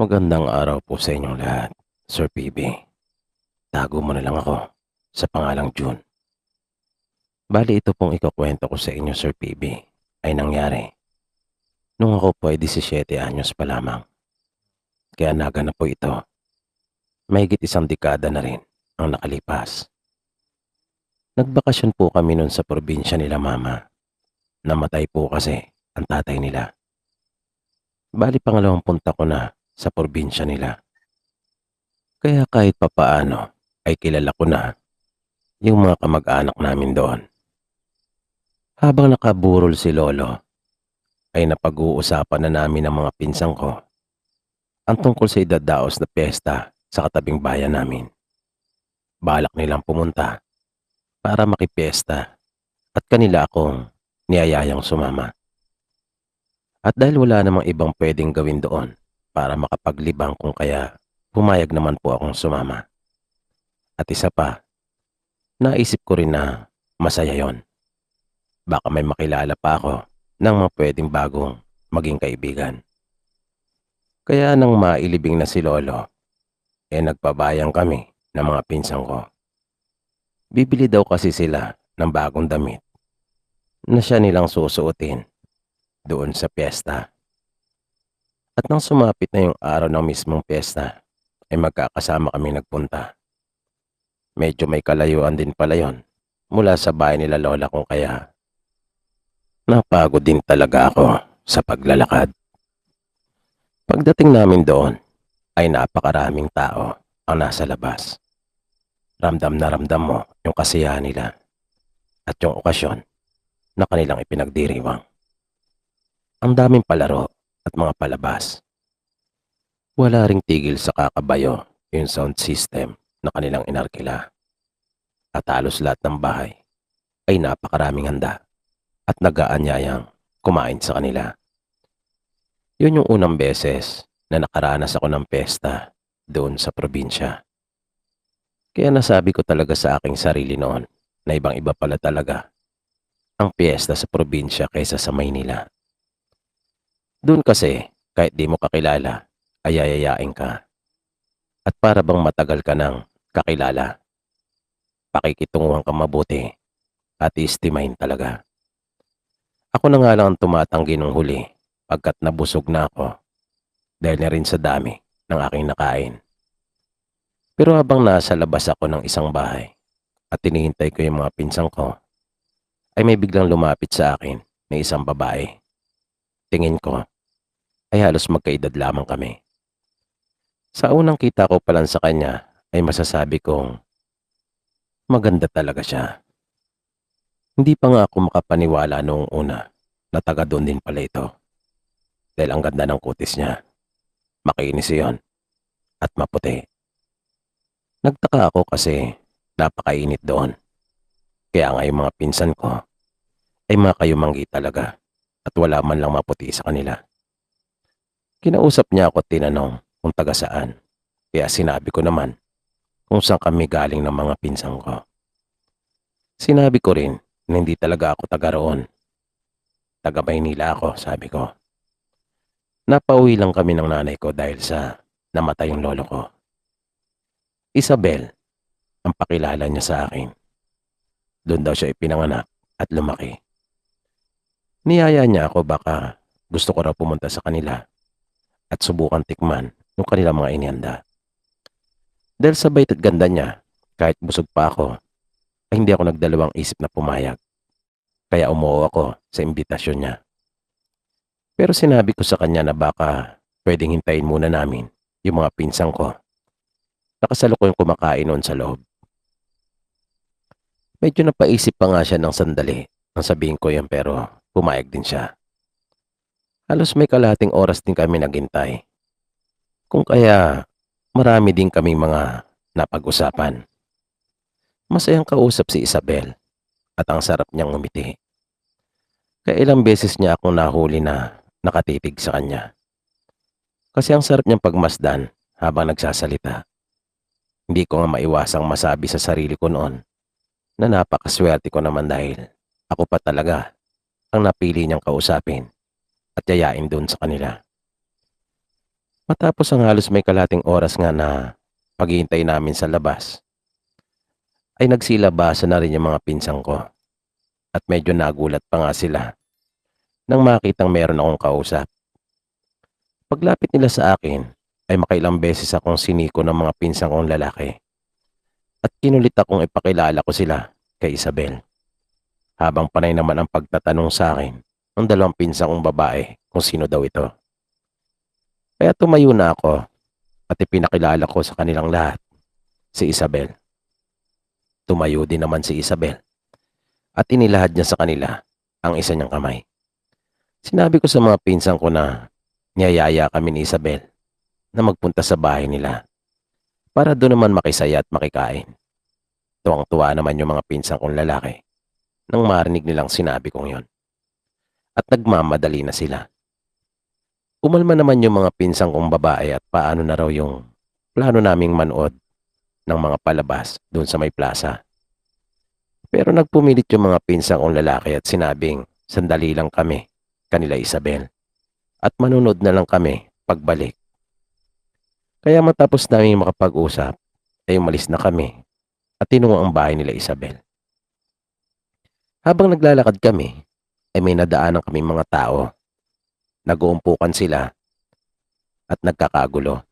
Magandang araw po sa inyong lahat, Sir PB. Tago mo na lang ako sa pangalang June. Bali ito pong ikukwento ko sa inyo, Sir PB, ay nangyari nung ako po ay 17 anyos pa lamang. Kaya naganap po ito. Mahigit isang dekada na rin ang nakalipas. Nagbakasyon po kami nun sa probinsya nila mama. Namatay po kasi ang tatay nila. Bali pangalawang punta ko na sa probinsya nila. Kaya kahit papaano ay kilala ko na yung mga kamag-anak namin doon. Habang nakaburol si Lolo, ay napag-uusapan na namin ng mga pinsang ko ang tungkol sa idadaos na piyesta sa katabing bayan namin. Balak nilang pumunta para makipiyesta at kanila akong niyayayang sumama. At dahil wala namang ibang pwedeng gawin doon para makapaglibang kung kaya pumayag naman po akong sumama. At isa pa, naisip ko rin na masaya yon. Baka may makilala pa ako ng mga pwedeng bagong maging kaibigan. Kaya nang mailibing na si Lolo, nagpabayang kami ng mga pinsang ko. Bibili daw kasi sila ng bagong damit na siya nilang susuotin doon sa piyesta. At nang sumapit na yung araw ng mismong piyesta, ay magkakasama kami nagpunta. Medyo may kalayuan din pala yon mula sa bahay nila Lola kung kaya napagod din talaga ako sa paglalakad. Pagdating namin doon ay napakaraming tao ang nasa labas. Ramdam na ramdam mo yung kasiyahan nila at yung okasyon na kanilang ipinagdiriwang. Ang daming palaro at mga palabas. Wala ring tigil sa kakabayo yung sound system na kanilang inarkila. At halos lahat ng bahay ay napakaraming handa at nag-aanyayang kumain sa kanila. Yun yung unang beses na nakaranas ako ng pesta doon sa probinsya. Kaya nasabi ko talaga sa aking sarili noon na ibang iba pala talaga ang piyesta sa probinsya kaysa sa Maynila. Doon kasi kahit di mo kakilala ay yayayain ka. At para bang matagal ka nang kakilala, pakikitunguhan ka mabuti at iistimahin talaga. Ako na nga lang ang tumatanggi nung huli pagkat nabusog na ako dahil na rin sa dami ng aking nakain. Pero habang nasa labas ako ng isang bahay at tinihintay ko yung mga pinsang ko, ay may biglang lumapit sa akin na isang babae. Tingin ko ay halos magkaedad lamang kami. Sa unang kita ko pa lang sa kanya ay masasabi kong maganda talaga siya. Hindi pa nga ako makapaniwala noong una na taga doon din pala ito. Dahil ang ganda ng kutis niya. Makinis iyon at maputi. Nagtaka ako kasi napakainit doon. Kaya nga yung mga pinsan ko ay mga kayumanggi talaga at wala man lang maputi sa kanila. Kinausap niya ako at tinanong kung taga saan. Kaya sinabi ko naman kung saan kami galing ng mga pinsan ko. Sinabi ko rin na hindi talaga ako taga roon. Taga Maynila ako, sabi ko. Napauwi lang kami ng nanay ko dahil sa namatay yung lolo ko. Isabel, ang pakilala niya sa akin. Doon daw siya ipinanganak at lumaki. Niyaya niya ako baka gusto ko raw pumunta sa kanila at subukan tikman yung kanilang mga inihanda. Dahil sa bait at ganda niya, kahit busog pa ako, ay hindi ako nagdalawang isip na pumayag. Kaya umuo ako sa imbitasyon niya. Pero sinabi ko sa kanya na baka pwedeng hintayin muna namin yung mga pinsang ko. Nakasalukuyang kumakain noon sa loob. Medyo napaisip pa nga siya ng sandali nang sabihin ko yan pero pumayag din siya. Halos may kalahating oras din kami naghintay. Kung kaya marami din kaming mga napag-usapan. Masayang kausap si Isabel at ang sarap niyang ngumiti. Kaya ilang beses niya akong nahuli na nakatitig sa kanya. Kasi ang sarap niyang pagmasdan habang nagsasalita. Hindi ko nga maiwasang masabi sa sarili ko noon na napakaswerte ko naman dahil ako pa talaga ang napili niyang kausapin at yayain doon sa kanila. Matapos ang halos may kalahating oras nga na paghihintay namin sa labas, ay nagsilabasan na rin yung mga pinsan ko at medyo nagulat pa nga sila nang makitang meron akong kausap. Paglapit nila sa akin ay makailang beses akong siniko ng mga pinsan kong lalaki at kinulit akong ipakilala ko sila kay Isabel. Habang panay naman ang pagtatanong sa akin ng dalawang pinsan kong babae kung sino daw ito. Kaya tumayo na ako at ipinakilala ko sa kanilang lahat si Isabel. Tumayo din naman si Isabel at inilahad niya sa kanila ang isa niyang kamay. Sinabi ko sa mga pinsan ko na niyayaya kami ni Isabel na magpunta sa bahay nila para doon naman makisaya at makikain. Tuwang-tuwa naman yung mga pinsan kong lalaki nang marinig nilang sinabi kong yon at nagmamadali na sila. Umalma naman yung mga pinsan kong babae at paano na raw yung plano naming manood ng mga palabas doon sa may plaza. Pero nagpumilit yung mga pinsan kong lalaki at sinabing sandali lang kami kanila Isabel at manunod na lang kami pagbalik. Kaya matapos namin makapag-usap ay umalis na kami at tinungo ang bahay nila Isabel. Habang naglalakad kami ay may nadaanan kaming mga tao. Nag-uumpukan sila at nagkakagulo.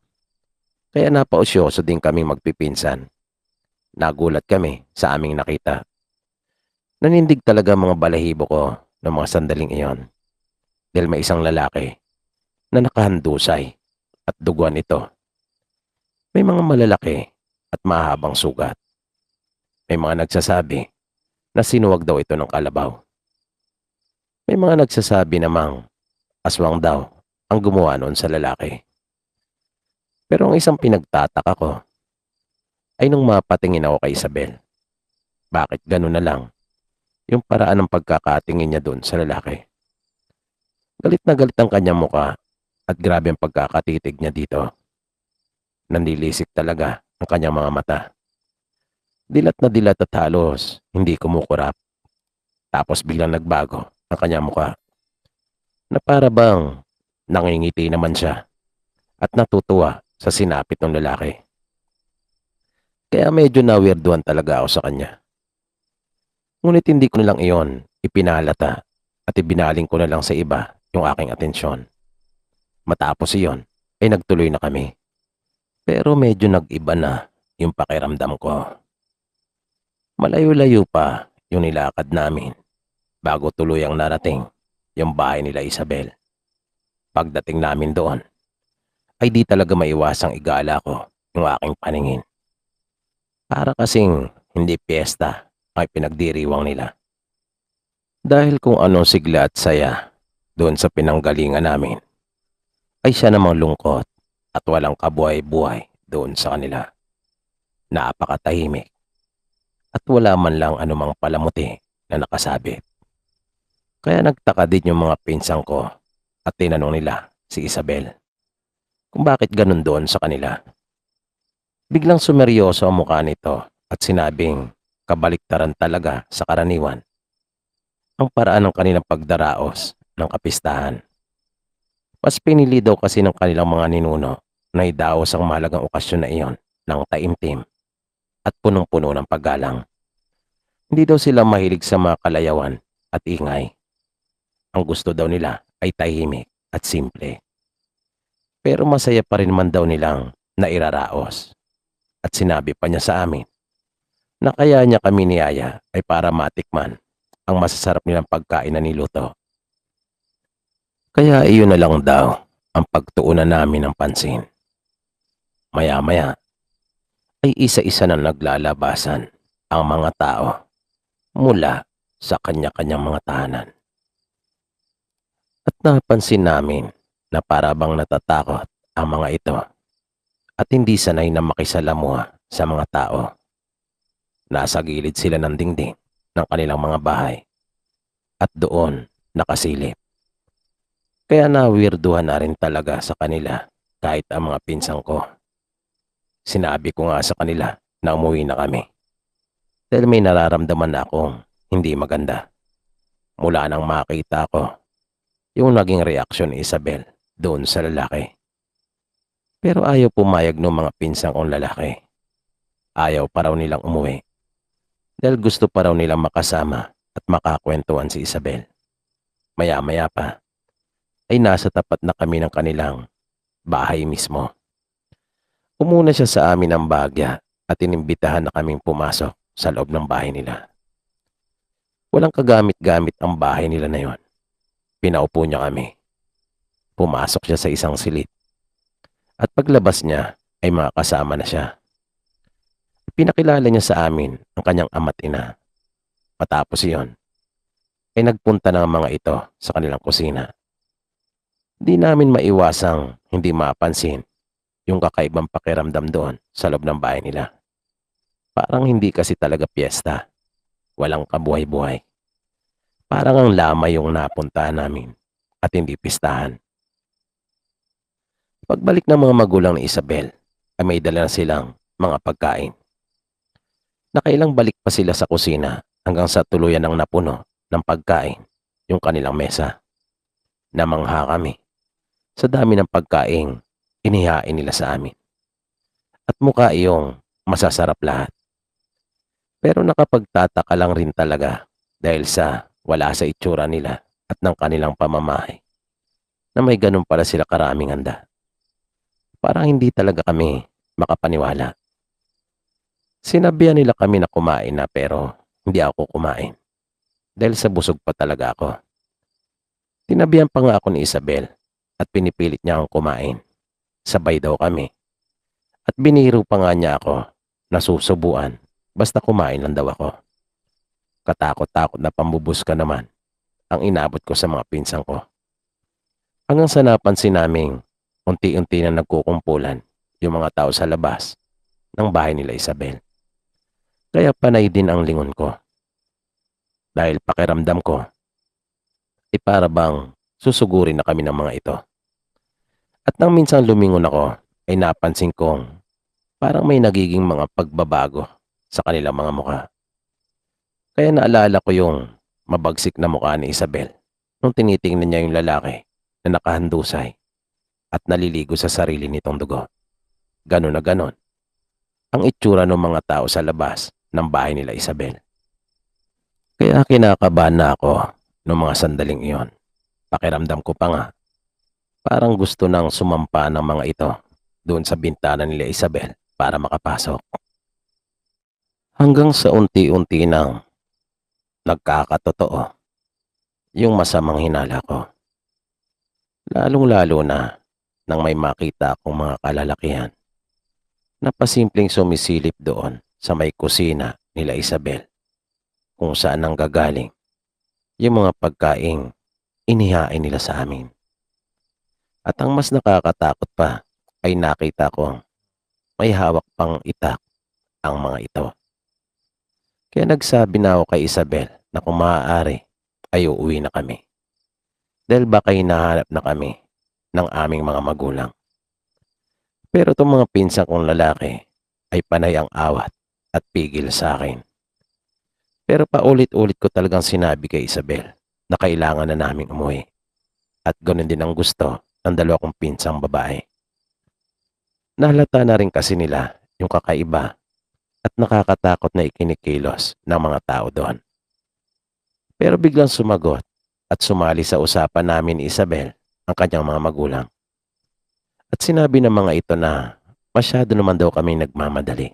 Kaya napausyoso din kaming magpipinsan. Nagulat kami sa aming nakita. Nanindig talaga mga balahibo ko ng mga sandaling iyon. Dahil may isang lalaki na nakahandusay at duguan ito. May mga malalaki at mahabang sugat. May mga nagsasabi na sinuwag daw ito ng kalabaw. May mga nagsasabi namang aswang daw ang gumawa noon sa lalaki. Pero ang isang pinagtataka ko ay nung mapatingin ako kay Isabel. Bakit gano'n na lang yung paraan ng pagkakatingin niya doon sa lalaki? Galit na galit ang kanyang muka at grabe ang pagkakatitig niya dito. Nanlilisik talaga ang kanyang mga mata. Dilat na dilat at halos hindi kumukurap. Tapos biglang nagbago ang kanyang muka na para bang nangingiti naman siya at natutuwa sa sinapit ng lalaki. Kaya medyo nawirduhan talaga ako sa kanya. Ngunit hindi ko nilang iyon ipinalata at ibinaling ko na lang sa iba yung aking atensyon. Matapos iyon ay nagtuloy na kami. Pero medyo nag-iba na yung pakiramdam ko. Malayo-layo pa yung nilakad namin bago tuluyang narating yung bahay nila Isabel. Pagdating namin doon, ay di talaga maiwasang igala ko yung aking paningin. Para kasing hindi piyesta ay pinagdiriwang nila. Dahil kung anong sigla at saya doon sa pinanggalingan namin, ay siya namang lungkot at walang kabuhay-buhay doon sa kanila. Napakatahimik at wala man lang anumang palamuti na nakasabit. Kaya nagtaka din yung mga pinsan ko at tinanong nila si Isabel kung bakit ganun doon sa kanila. Biglang sumeryoso ang mukha nito at sinabing kabaliktaran talaga sa karaniwan ang paraan ng kanilang pagdaraos ng kapistahan. Mas pinili daw kasi ng kanilang mga ninuno na idaos ang mahalagang okasyon na iyon ng taimtim at punong-puno ng paggalang. Hindi daw sila mahilig sa mga kalayawan at ingay. Ang gusto daw nila ay tahimik at simple. Pero masaya pa rin man daw nilang nairaraos. At sinabi pa niya sa amin na kaya niya kami niyaya ay para matikman ang masasarap nilang pagkain na niluto. Kaya iyon na lang daw ang pagtuunan namin ng pansin. Maya-maya ay isa-isa na naglalabasan ang mga tao mula sa kanya-kanyang mga tahanan. At napansin namin na para bang natatakot ang mga ito at hindi sanay na makisalamuha sa mga tao. Nasa gilid sila ng dingding ng kanilang mga bahay at doon nakasilip. Kaya nawirduhan na rin talaga sa kanila kahit ang mga pinsan ko. Sinabi ko nga sa kanila na umuwi na kami dahil may nararamdaman na akong hindi maganda mula nang makita ko yung naging reaksyon ni Isabel doon sa lalaki. Pero ayaw pumayag ng mga pinsan kong lalaki. Ayaw pa raw nilang umuwi dahil gusto pa raw nilang makasama at makakwentuhan si Isabel. Maya-maya pa ay nasa tapat na kami ng kanilang bahay mismo. Umuna siya sa amin ng bahagya at inimbitahan na kaming pumasok sa loob ng bahay nila. Walang kagamit-gamit ang bahay nila na yon. Pinaupo niya kami. Pumasok siya sa isang silid at paglabas niya ay mga kasama na siya. Pinakilala niya sa amin ang kanyang ama't ina. Matapos iyon ay nagpunta ng mga ito sa kanilang kusina. Di namin maiwasang hindi mapansin yung kakaibang pakiramdam doon sa loob ng bahay nila. Parang hindi kasi talaga piyesta. Walang kabuhay-buhay. Parang ang lamay yung napuntahan namin at hindi pistahan. Pagbalik ng mga magulang ni Isabel ay may dala na silang mga pagkain. Nakailang balik pa sila sa kusina hanggang sa tuluyan ng napuno ng pagkain yung kanilang mesa. Namangha kami sa dami ng pagkain inihain nila sa amin. At mukha iyong masasarap lahat. Pero nakapagtataka lang rin talaga dahil sa wala sa itsura nila at ng kanilang pamamahay na may ganun pala sila karaming handa. Parang hindi talaga kami makapaniwala. Sinabihan nila kami na kumain na pero hindi ako kumain dahil sa busog pa talaga ako. Tinabihan pa nga ako ni Isabel at pinipilit niya akong kumain. Sabay daw kami. At biniro pa nga niya ako na susubuan basta kumain lang daw ako. Katakot-takot na pambubuska naman ang inabot ko sa mga pinsan ko. Hanggang sa napansin naming unti-unti na nagkukumpulan yung mga tao sa labas ng bahay nila Isabel. Kaya panay din ang lingon ko. Dahil pakiramdam ko, para bang susugurin na kami ng mga ito. At nang minsan lumingon ako, ay napansin kong parang may nagiging mga pagbabago sa kanilang mga mukha. Kaya naalala ko yung mabagsik na mukha ni Isabel nung tinitingnan niya yung lalaki na nakahandusay at naliligo sa sarili nitong dugo. Ganon na ganon ang itsura ng mga tao sa labas ng bahay nila Isabel. Kaya kinakabahan na ako noong mga sandaling iyon. Pakiramdam ko pa nga, parang gusto nang sumampa ng mga ito doon sa bintana nila Isabel para makapasok. Hanggang sa unti-unti nang nagkakatotoo yung masamang hinala ko. Lalong-lalo na nang may makita akong mga kalalakihan na pasimpleng sumisilip doon sa may kusina nila Isabel kung saan ang gagaling yung mga pagkaing inihain nila sa amin. At ang mas nakakatakot pa ay nakita kong may hawak pang itak ang mga ito. Kaya nagsabi na ako kay Isabel na kung maaari ay uuwi na kami. Dahil baka hinahanap na kami ng aming mga magulang. Pero itong mga pinsan kong lalaki ay panay ang awat at pigil sa akin. Pero paulit-ulit ko talagang sinabi kay Isabel na kailangan na naming umuwi. At ganoon din ang gusto ng dalawa kong pinsang babae. Nahalata na rin kasi nila yung kakaiba at nakakatakot na ikinikilos ng mga tao doon. Pero biglang sumagot at sumali sa usapan namin ni Isabel ang kanyang mga magulang. At sinabi ng mga ito na masyado naman daw kaming nagmamadali.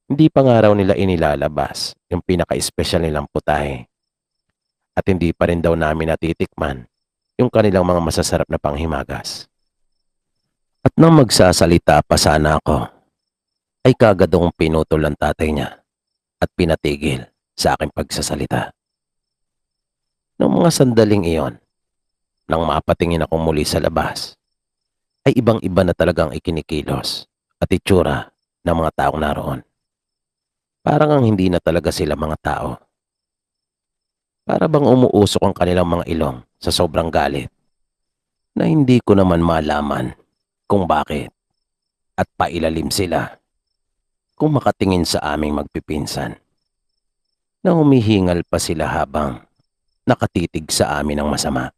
Hindi pa nga raw nila inilalabas yung pinaka-espesyal nilang putahe. At hindi pa rin daw namin natitikman yung kanilang mga masasarap na panghimagas. At nang magsasalita pa sana ako, ay kagad akong pinutol ang tatay niya at pinatigil sa aking pagsasalita. Noong mga sandaling iyon, nang mapatingin ako muli sa labas, ay ibang-iba na talagang ikinikilos at itsura ng mga taong naroon. Parang ang hindi na talaga sila mga tao. Para bang umuusok ang kanilang mga ilong sa sobrang galit na hindi ko naman malaman kung bakit at pailalim sila kung makatingin sa aming magpipinsan na humihingal pa sila habang nakatitig sa amin ng masama.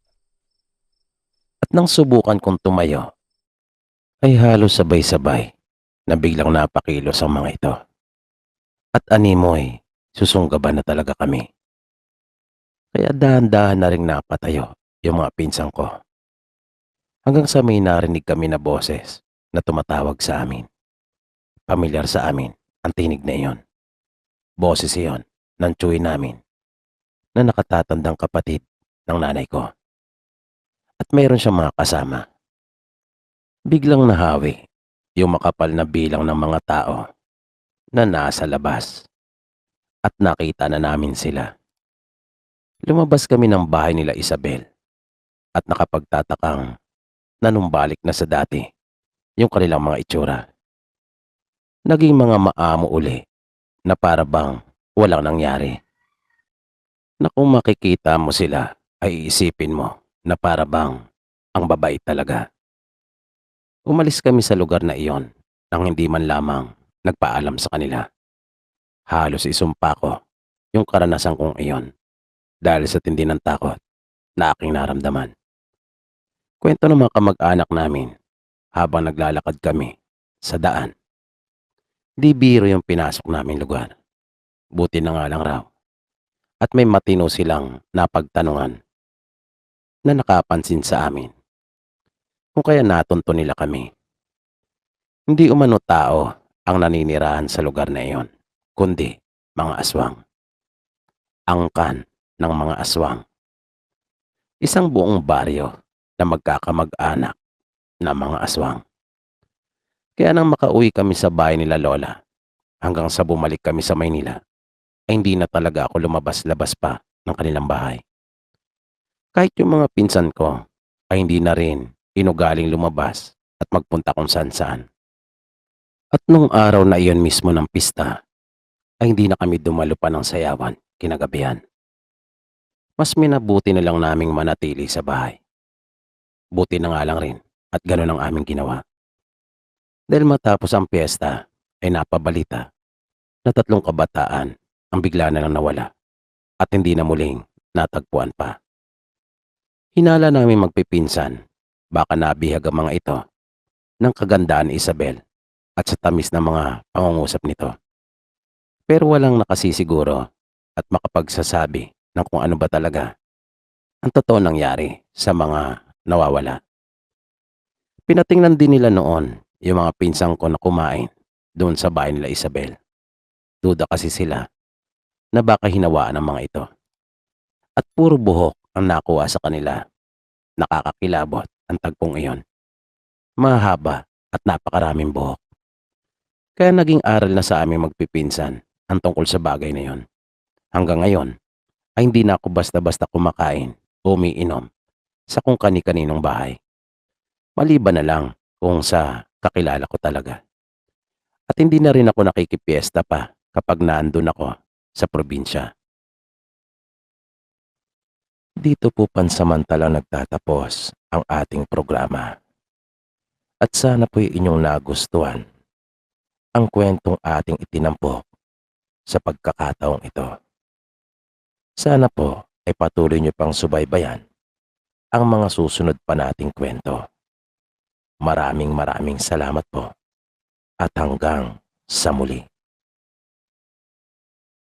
At nang subukan kong tumayo, ay halos sabay-sabay na biglang napakilos ang mga ito. At animoy, susunggaban na talaga kami. Kaya dahan-dahan na ring napatayo yung mga pinsang ko. Hanggang sa may narinig kami na boses na tumatawag sa amin. Pamilyar sa amin ang tinig na iyon. Boses iyon ng tsuwi namin na nakatatandang kapatid ng nanay ko. At mayroon siyang mga kasama. Biglang nahawi yung makapal na bilang ng mga tao na nasa labas at nakita na namin sila. Lumabas kami ng bahay nila Isabel at nakapagtatakang nanumbalik na sa dati yung kanilang mga itsura. Naging mga maamo uli na para bang walang nangyari. Na kung makikita mo sila ay iisipin mo na para bang ang babae talaga. Umalis kami sa lugar na iyon nang hindi man lamang nagpaalam sa kanila. Halos isumpa ko yung karanasan kong iyon dahil sa tindi ng takot na aking naramdaman. Kwento ng mga kamag-anak namin habang naglalakad kami sa daan. Di biro yung pinasok namin lugar. Buti na nga lang raw. At may matino silang napagtanungan na nakapansin sa amin. Kung kaya natunto nila kami. Hindi umano tao ang naninirahan sa lugar na iyon, kundi mga aswang. Angkan ng mga aswang. Isang buong baryo na magkakamag-anak na mga aswang. Kaya nang makauwi kami sa bahay nila Lola, hanggang sa bumalik kami sa Maynila, ay hindi na talaga ako lumabas-labas pa ng kanilang bahay. Kahit yung mga pinsan ko ay hindi na rin inugaling lumabas at magpunta kung saan-saan. At nung araw na iyon mismo ng pista, ay hindi na kami dumalo pa ng sayawan kinagabihan. Mas minabuti na lang naming manatili sa bahay. Buti na nga lang rin at ganun ang aming ginawa. Dahil matapos ang piyesta ay napabalita na 3 kabataan ang bigla na lang nawala at hindi na muling natagpuan pa. Hinala namin magpipinsan, baka nabihag ang mga ito ng kagandaan ni Isabel at sa tamis ng mga pangungusap nito. Pero walang nakasisiguro at makapagsasabi ng kung ano ba talaga ang totoo nangyari sa mga nawawala. Pinatingnan din nila noon yung mga pinsang ko na kumain doon sa bahay nila Isabel. Duda kasi sila na baka hinawaan ng mga ito. At puro buhok ang nakuha sa kanila. Nakakakilabot ang tagpong iyon. Mahaba at napakaraming buhok. Kaya naging aral na sa aming magpipinsan ang tungkol sa bagay na iyon. Hanggang ngayon ay hindi na ako basta-basta kumakain o umiinom sa kung kani-kaninong bahay. Maliban na lang kung sa kakilala ko talaga. At hindi na rin ako nakikipiesta pa kapag naandun ako sa probinsya. Dito po pansamantalang nagtatapos ang ating programa. At sana po'y inyong nagustuhan ang kwentong ating itinampok sa pagkakataong ito. Sana po ay patuloy niyo pang subaybayan ang mga susunod pa nating kwento. Maraming salamat po at hanggang sa muli.